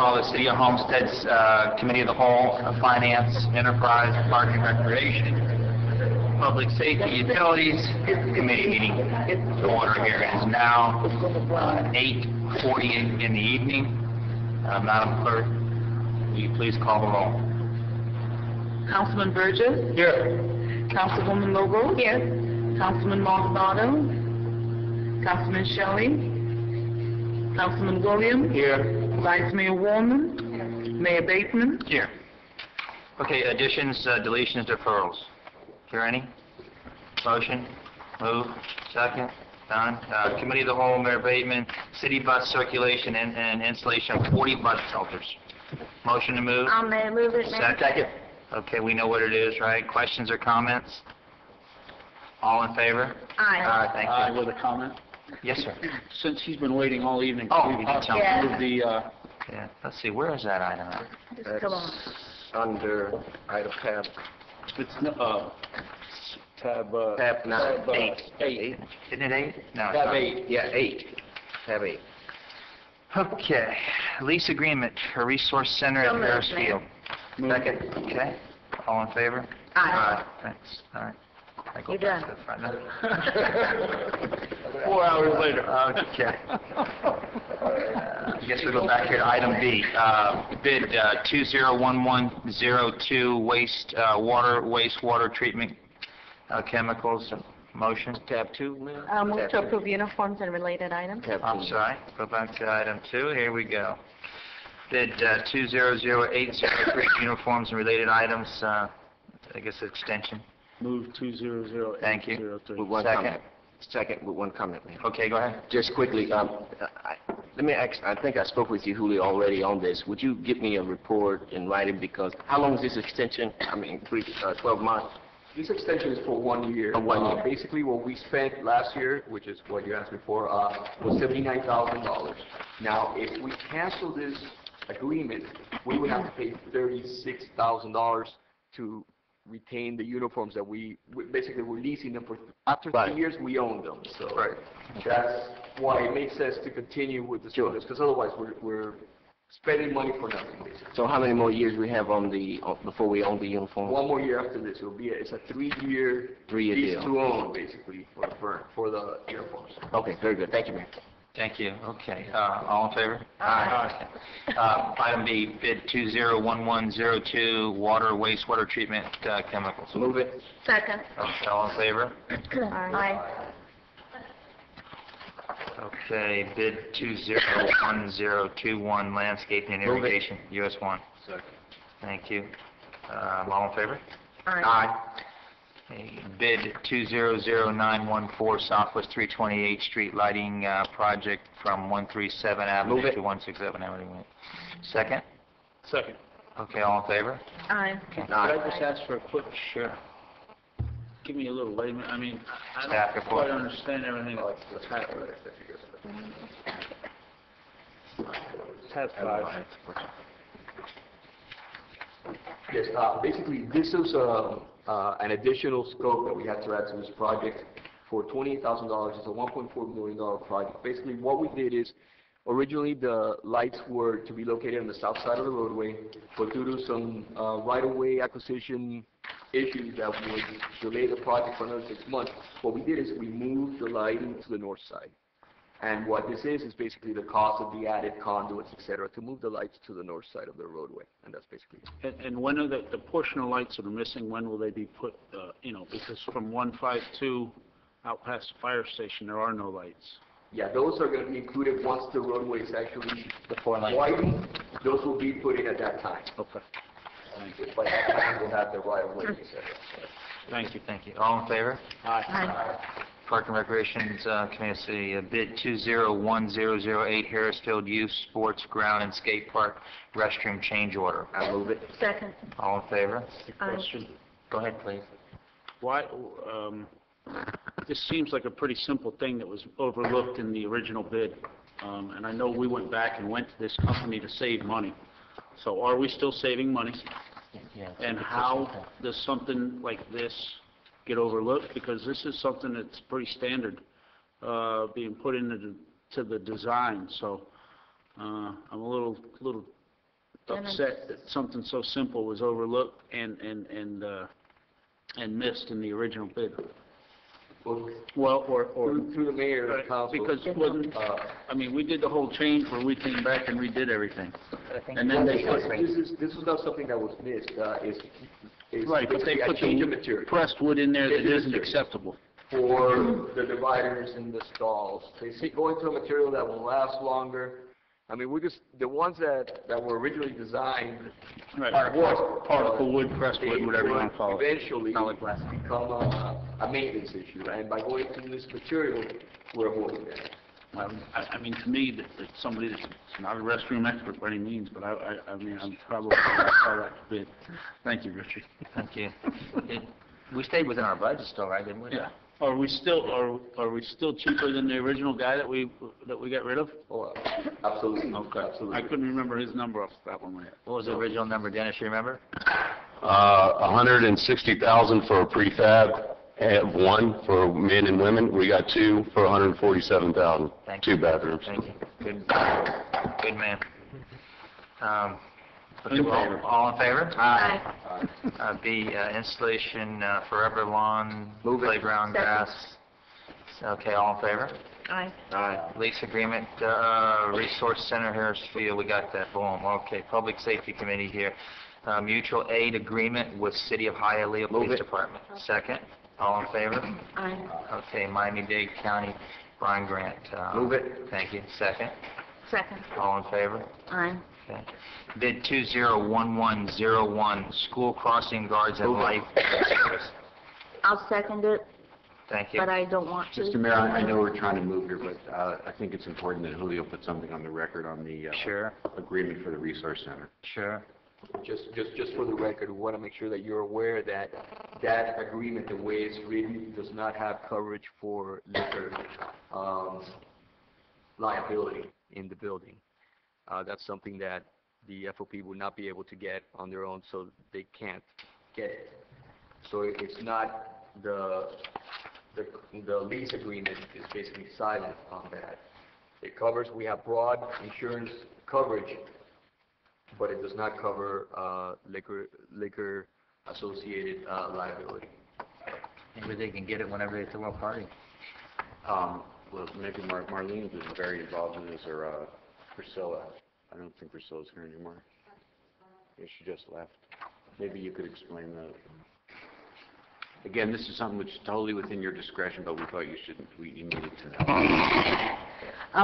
call the City of Homestead's Committee of the Whole, Finance, Enterprise, Park and Recreation, Public Safety, Utilities Committee meeting to order here. It is now 8:40 in the evening. Madam Clerk, will you please call the roll? Councilman Burgess? Here. Councilwoman Lobo? Here. Councilman Maldonado? Councilman Shelley? Councilman Williams? Here. Vice Mayor Warman? Mayor Bateman? Here. Okay, additions, deletions, deferrals. Hear any? Motion? Move. Second? Done. Committee of the Whole, Mayor Bateman, city bus circulation and installation of 40 bus shelters. Motion to move? I'll move it, Mayor. Second? Okay, we know what it is, right? Questions or comments? All in favor? Aye. Thank you. With a comment. Yes, sir. Since he's been waiting all evening, Oh, we tell me. Yeah. move the, Yeah, let's see, where is that item at? Just come on. Under item tab, it's, tab, tab 9. Eight. Isn't it 8? No, it's Tab not. 8, yeah, 8. Tab 8. Okay, lease agreement for Resource Center at So moved, Harris Mayor. Field. Second. Okay, all in favor? Aye. Thanks, all right. I go You're back done. to the front now. 4 hours later. Okay. I guess we'll go back here to item B. Bid 201102 wastewater treatment chemicals. Motion. Tab 2, ma'am? I'll move Tab to 2. approve uniforms and related items. Tab 2. I'm sorry. Go back to item 2. Here we go. Bid 200803 uniforms and related items. I guess extension. Move 200. Thank you. With one Second. comment. Second, with one comment, ma'am. Okay, go ahead. Just quickly, let me ask, I think I spoke with you, Julio, already on this. Would you give me a report in writing, because how long is this extension? I mean, 12 months? This extension is for 1 year. 1 year. Basically, what we spent last year, which is what you asked me for, was $79,000. Now, if we cancel this agreement, we would have to pay $36,000 to retain the uniforms that basically we're leasing them for. After 3 years, we own them. So that's why it makes sense to continue with the service, because otherwise we're spending money for nothing, basically. So how many more years we have on the, before we own the uniform? 1 more year after this. It's a 3-year Three-year lease deal. to own, basically, for the firm, for the uniforms. Okay, very good. Thank you, Mayor. Thank you. Okay, all in favor? Aye. Item B, bid 201102 wastewater treatment chemicals. Move it. Second. Okay, all in favor? Aye. Okay, bid 201021 landscaping and Move it. irrigation, US 1. Second. Thank you. All in favor? Aye. Okay, bid 200914 Southwest 328th Street lighting project from 137 Avenue Move it. to 167 Avenue. Second? Second. Okay, all in favor? Aye. Okay. Could I just ask for a quick, give me a little layman, I mean, I Staff don't report. quite understand everything that's happening. Tab 5. Yes, basically, this is an additional scope that we had to add to this project for $28,000. It's a $1.4 million project. Basically, what we did is, originally the lights were to be located on the south side of the roadway, but due to some right-of-way acquisition issues that would delay the project for another 6 months, what we did is we moved the lighting to the north side. And what this is basically the cost of the added conduits, et cetera, to move the lights to the north side of the roadway, and that's basically it. And when are the portion of lights that are missing, when will they be put, because from 152 out past the fire station, there are no lights. Yeah, those are going to be included once the roadway is actually The 4 lanes. widened. Those will be put in at that time. Okay. By that time, we'll have the right of way, et cetera. Thank you, thank you. All in favor? Aye. Park and Recreations Committee, bid 201008 Harrisfield Youth Sports Ground and Skate Park restroom change order. I move it. Second. All in favor? Aye. Question. Go ahead, please. Why, this seems like a pretty simple thing that was overlooked in the original bid. And I know we went back and went to this company to save money. So are we still saving money? Yeah. And how does something like this get overlooked? Because this is something that's pretty standard, being put into the design. So I'm a little upset that something so simple was overlooked and missed in the original bid. Well, Through the mayor and council. because it wasn't, I mean, we did the whole change where we came back and redid everything. And then they put, This was not something that was missed, it's right, but they basically a put change of the material pressed wood in there that Change of isn't material. acceptable. for the dividers and the stalls. They see going to a material that will last longer. I mean, the ones that were originally designed. Right. work, Particle wood, pressed wood, they whatever you would want to call it. Eventually Solid glass. become a maintenance issue, and by going to this material, we're avoiding that. I mean, to me, that somebody that's not a restroom expert by any means, but I mean, I'm probably going to call that a bid. Thank you, Richard. Thank you. We stayed within our budget still, right, didn't we? Yeah. Are we still cheaper than the original guy that we got rid of? Oh, absolutely. Okay. Absolutely. I couldn't remember his number off the top of my head. What was the original number, Dennis, you remember? 160,000 for a prefab, and one for men and women. We got two for 147,000. Thank Two you. bathrooms. Thank you. Good man. All in favor? Aye. B, installation, forever lawn, Move it. playground Second. grass. Okay, all in favor? Aye. Aye. Lease agreement, Resource Center, Harris Field, we got that, boom. Okay, Public Safety Committee here. Mutual aid agreement with City of Hialeah Move Police it. Department. Second, all in favor? Aye. Okay, Miami-Dade County Brine Grant. Move it. Thank you. Second, Second. all in favor? Aye. Okay. Bid 201101, School Crossing Guards and Move it. Life Service. I'll second it, Thank you. but I don't want to. Mr. Mayor, I know we're trying to move here, but I think it's important that Julio put something on the record on the Sure, agreement for the Resource Center. sure. Just for the record, we want to make sure that you're aware that that agreement, the way it's written, does not have coverage for liquor liability in the building. That's something that the FOP would not be able to get on their own, so they can't get it. So it's not the lease agreement is basically silent on that. It covers, we have broad insurance coverage, but it does not cover liquor associated liability. Maybe they can get it whenever they throw a party. Well, maybe Marlene was very involved in this, or Priscilla. I don't think Priscilla's here anymore. Yeah, she just left. Maybe you could explain that. Again, this is something which is totally within your discretion, but we thought you needed to know.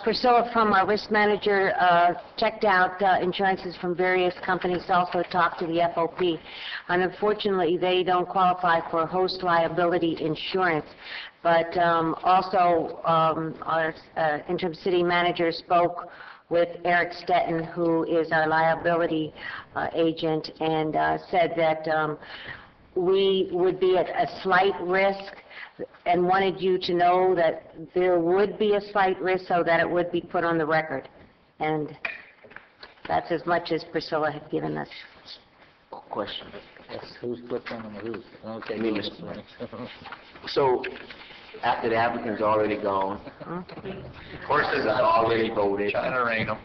Priscilla from our risk manager checked out insurances from various companies, also talked to the FOP. And unfortunately, they don't qualify for host liability insurance. But also, our interim city manager spoke with Eric Stetton, who is our liability agent, and said that we would be at a slight risk and wanted you to know that there would be a slight risk so that it would be put on the record. And that's as much as Priscilla had given us. Question. Who's flipping on who's? Okay. Me, So, after the applicant's already gone, horses are already voted. Trying to wrangle.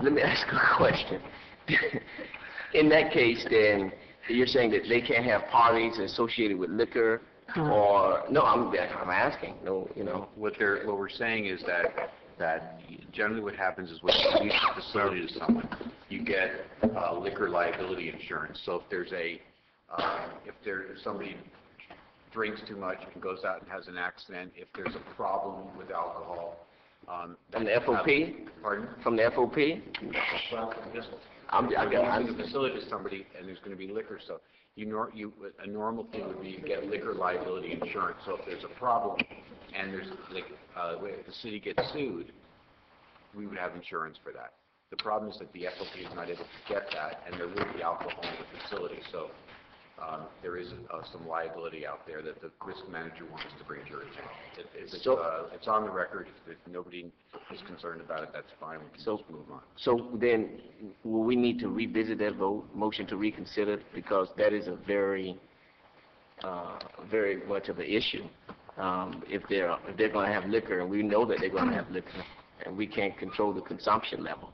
Let me ask a question. In that case, then, you're saying that they can't have parties associated with liquor, or, no, I'm asking, no, you know. What we're saying is that generally what happens is when you lease a facility to someone, you get liquor liability insurance. So if somebody drinks too much and goes out and has an accident, if there's a problem with alcohol. From the FOP? Pardon? From the FOP? Well, just, I'm the facility to somebody and there's going to be liquor, so a normal thing would be you get liquor liability insurance. So if there's a problem and there's if the city gets sued, we would have insurance for that. The problem is that the FOP is not able to get that, and there will be alcohol in the facility. So there is some liability out there that the risk manager wants to bring to your attention. It's on the record. If nobody is concerned about it, that's fine. We can just move on. So then, will we need to revisit that motion to reconsider, because that is a very much of an issue. If they're going to have liquor, and we know that they're going to have liquor, and we can't control the consumption level.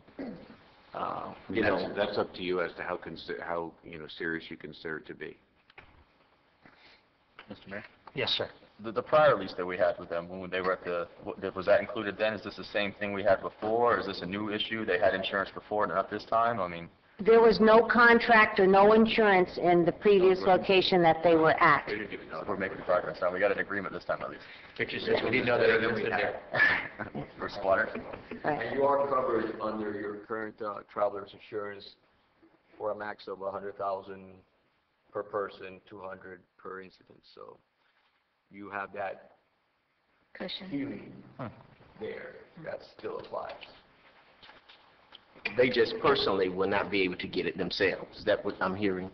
You know, That's up to you as to how, serious you consider it to be. Mr. Mayor? Yes, sir. The prior lease that we had with them, when they were at was that included then? Is this the same thing we had before, or is this a new issue? They had insurance before, not this time? I mean... There was no contract or no insurance in the previous location that they were at. We're making progress now. We got an agreement this time, at least. Picture says we didn't know that it was in there. For squatter? Right. And you are covered under your current traveler's insurance for a max of $100,000 per person, $200 per incident. So you have that Cushion. ceiling there that still applies. they just personally will not be able to get it themselves. Is that what I'm hearing?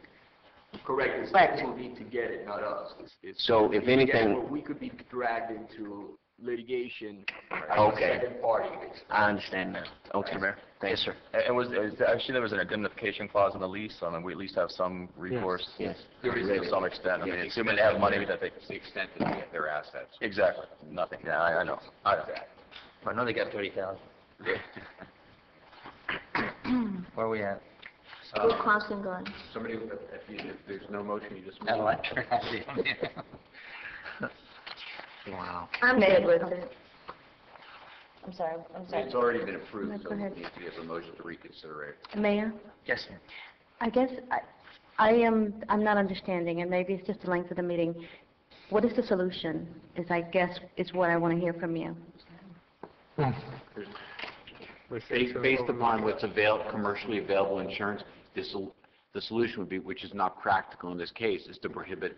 Correct. Correct. People need to get it, not us. So if anything- We could be dragged into litigation as Okay. a second party. I understand now. Okay. Mr. Mayor? Yes, sir. And actually, there was an indemnification clause in the lease, so I mean, we at least have some recourse. Yes. To some extent. I mean, assuming they have money that they... To the extent that they get their assets. Exactly. Nothing. Yeah, I know. I know. I know they got 30,000. Where are we at? School crossing going. Somebody, if there's no motion, you just move. Electric. Wow. I'm good with it. I'm sorry. It's already been approved, No, so go we ahead. need to get a motion to reconsider it. Mayor, Yes, sir. I guess I'm not understanding, and maybe it's just the length of the meeting. What is the solution? Is what I want to hear from you. Based upon what's commercially available insurance, the solution would be, which is not practical in this case, is to prohibit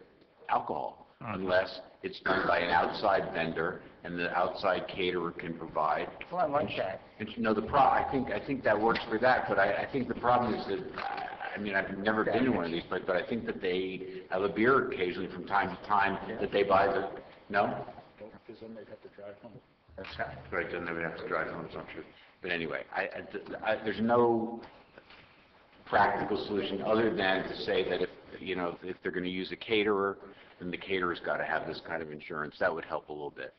alcohol unless it's done by an outside vendor and the outside caterer can provide. Well, I like that. And, I think that works for that, but I think the problem is that, I've never been to one of these, but I think that they have a beer occasionally from time to time that they buy no? Because then they'd have to drive home. That's right. Right, then they would have to drive home, so I'm sure. But anyway, there's no practical solution other than to say that if they're going to use a caterer, then the caterer's got to have this kind of insurance. That would help a little bit.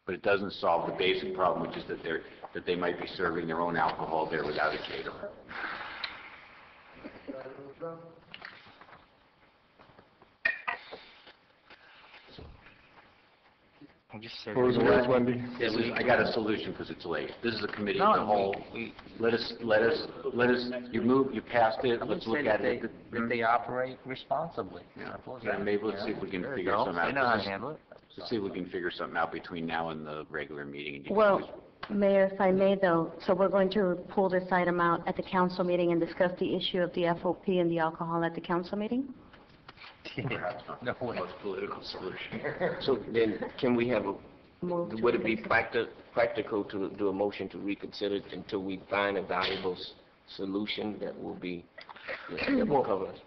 But it doesn't solve the basic problem, which is that they might be serving their own alcohol there without a caterer. I got a solution because it's late. This is a committee of the whole. Let us, you passed it, let's look at it. That they operate responsibly. Yeah. Maybe let's see if we can figure something out. They know how to handle it. Let's see if we can figure something out between now and the regular meeting. And you can Well, Mayor, if I may though, so we're going to pull this item out at the council meeting and discuss the issue of the FOP and the alcohol at the council meeting? perhaps not the most political solution. So then, can we have Move to would it be reconsider. practical to do a motion to reconsider it until we find a valuable solution that will be, that will cover us?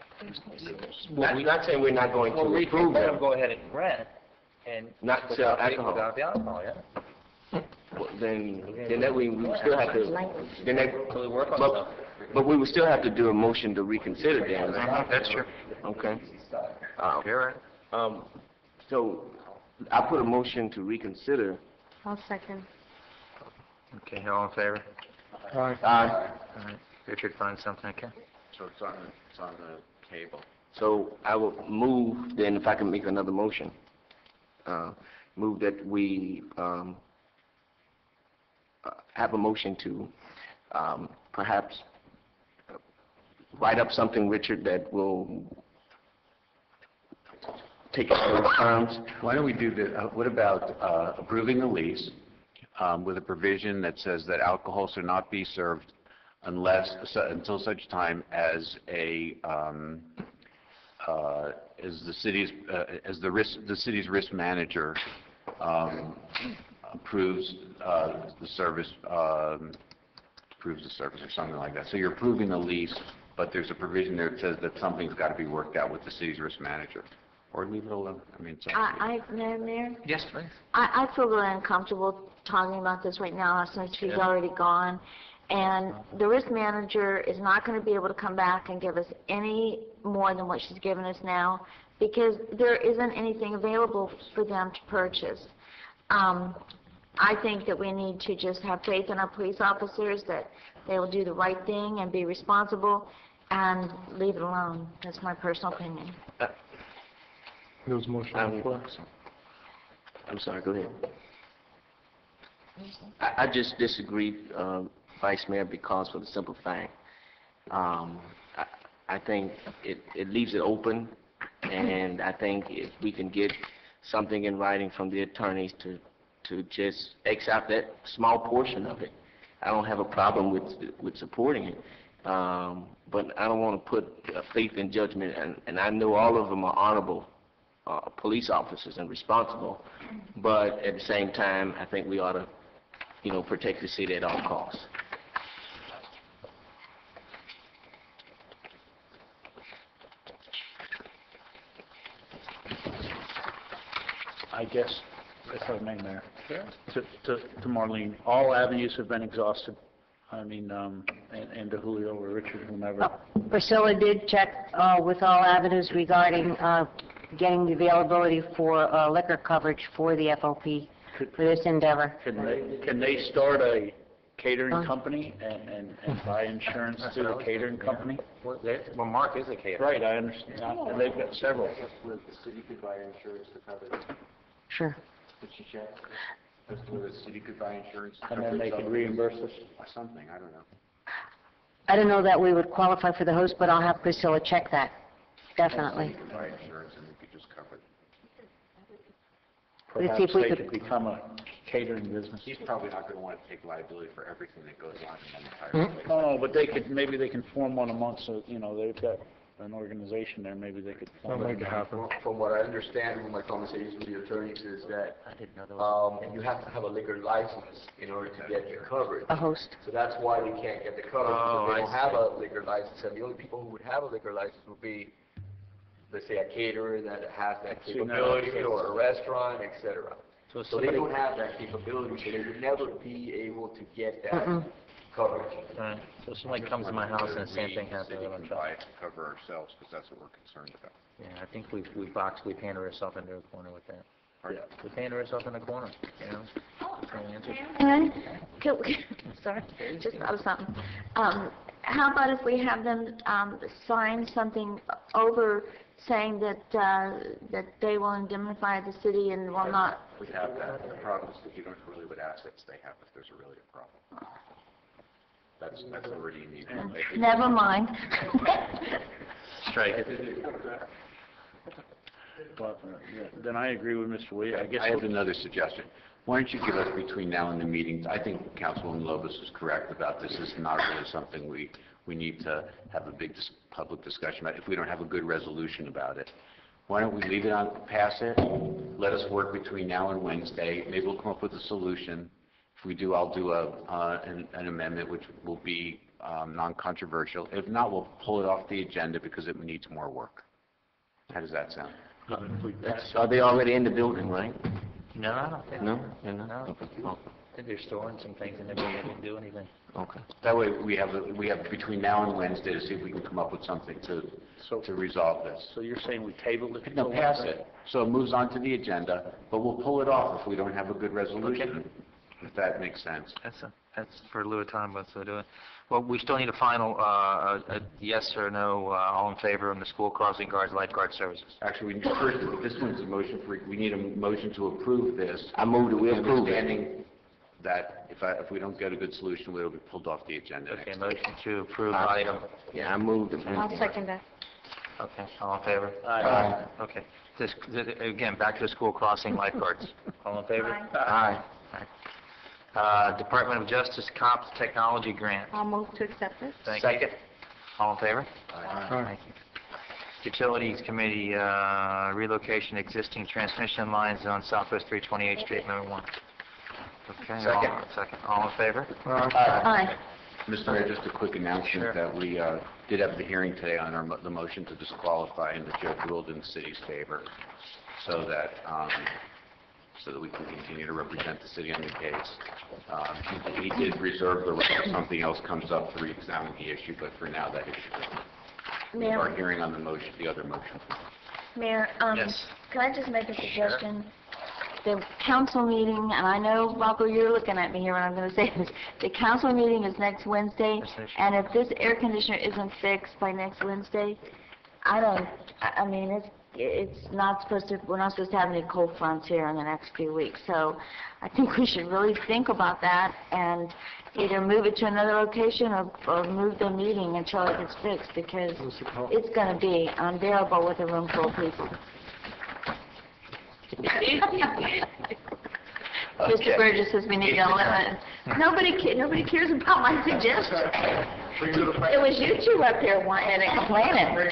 Not saying we're not going to approve Let them them, go ahead and rent and... not sell alcohol. Without the alcohol, yeah. Well, then that we would still have to, then that, So we work on stuff. but we would still have to do a motion to reconsider then. That's true. Okay. You're right. So I put a motion to reconsider. I'll second. Okay, all in favor? Aye. All right. Richard, find something, okay? So it's on the table. So I will move, then if I can make another motion, move that we have a motion to perhaps write up something, Richard, that will take us through terms. Why don't we do what about approving the lease with a provision that says that alcohol shall not be served until such time as the city's risk manager approves the service or something like that. So you're approving the lease, but there's a provision there that says that something's got to be worked out with the city's risk manager. Or leave it alone. It's up to you. Mayor? Yes, please. I feel really uncomfortable talking about this right now since she's already gone. And the risk manager is not going to be able to come back and give us any more than what she's given us now because there isn't anything available for them to purchase. I think that we need to just have faith in our police officers that they will do the right thing and be responsible and leave it alone. That's my personal opinion. There was motion on the floor. I'm sorry, go ahead. I just disagree, Vice Mayor, because for the simple fact, I think it leaves it open, and I think if we can get something in writing from the attorneys to just X out that small portion of it, I don't have a problem with supporting it. But I don't want to put faith in judgment, and I know all of them are honorable police officers and responsible, but at the same time, I think we ought to, protect the city at all costs. I guess, if I may, Mayor, to Marlene, all avenues have been exhausted. I mean, and to Julio or Richard, whomever. Priscilla did check with all avenues regarding getting the availability for liquor coverage for the FOP for this endeavor. Can they start a catering company and buy insurance through the catering company? Well, Mark is a caterer. Right, I understand, and they've got several. The city could buy insurance to cover it. Sure. Did she check? As to whether the city could buy insurance to And cover then they itself? could reimburse us? Or something, I don't know. I don't know that we would qualify for the host, but I'll have Priscilla check that, definitely. The city could buy insurance and we could just cover it. Let's see if Perhaps we they could- could become a catering business. He's probably not going to want to take liability for everything that goes on in that entire place. No, but they could, maybe they can form one amongst, they've got an organization there, maybe they could form it. From what I understand from my conversations with the attorneys is that you have to have a liquor license in order to get the coverage. A host. So that's why they can't get the coverage, Oh, because they I don't have a liquor license, and the only people who would have a liquor license would be, let's say, a caterer that has that See, now, capability, okay. or a restaurant, et cetera. So So they don't have that capability, so they would never be able to get that coverage. Alright, so if somebody comes to my house and the same thing happens, The city I'm can trying. buy it to cover ourselves, because that's what we're concerned about. Yeah, I think we painted ourselves into a corner with that. Yeah. We painted ourselves in a corner, That's the answer. And, sorry, just thought of something. How about if we have them sign something over saying that they will indemnify the city and will not... We have that. The problem is that you don't know really what assets they have if there's really a problem. That's already in the... Never mind. Strike it. But, then I agree with Mr. Williams. I guess I have another suggestion. Why don't you give us between now and the meeting, I think Councilwoman Lobos is correct about this is not really something we need to have a big public discussion about if we don't have a good resolution about it. Why don't we leave it on, pass it, let us work between now and Wednesday, maybe we'll come up with a solution. If we do, I'll do an amendment which will be non-controversial. If not, we'll pull it off the agenda because it needs more work. How does that sound? Are they already in the building, right? No, I don't think. No? They're not? No. Okay. Well, I think they're storing some things and they didn't do anything. okay. That way, we have between now and Wednesday to see if we can come up with something to resolve this. So you're saying we tabled it? No, till pass Wednesday? it. So it moves on to the agenda, but we'll pull it off if we don't have a good resolution, if that makes sense. That's for a little time, but so do it. Well, we still need a final, a yes or no, all in favor on the school crossing guards, lifeguard services. Actually, first, this one's a motion we need a motion to approve this. I move that we approve it. Understanding that if we don't get a good solution, it'll be pulled off the agenda Okay, next. motion to approve item. Yeah, I moved it. I'll second that. Okay, all in favor? Aye. Okay. Again, back to the school crossing lifeguards. All in favor? Aye. Department of Justice COPS Technology Grant. I'll move to accept it. Thank you. Second. All in favor? Aye. Thank you. Utilities Committee, relocation existing transmission lines on Southwest 328th Street, number 1. Okay. Second. All in favor? Aye. Mr. Mayor, just a quick announcement Sure. that we did have the hearing today on the motion to disqualify, and the judge ruled in the city's favor, so that we can continue to represent the city on the case. He did reserve the right if something else comes up to re-examine the issue, but for now, that issue is our hearing on the motion, the other motion. Mayor, Yes. can I just make a suggestion? the council meeting, and I know, Rocco, you're looking at me here when I'm going to say this, the council meeting is next Wednesday, and if this air conditioner isn't fixed by next Wednesday, I mean, it's not supposed to, we're not supposed to have any cold fronts here in the next few weeks, so I think we should really think about that and either move it to another location or move the meeting until it gets fixed, because it's going to be unbearable with a room full of people. Mr. Burgess says we need to limit. Nobody cares about my suggestion. It was you two up there whining and complaining.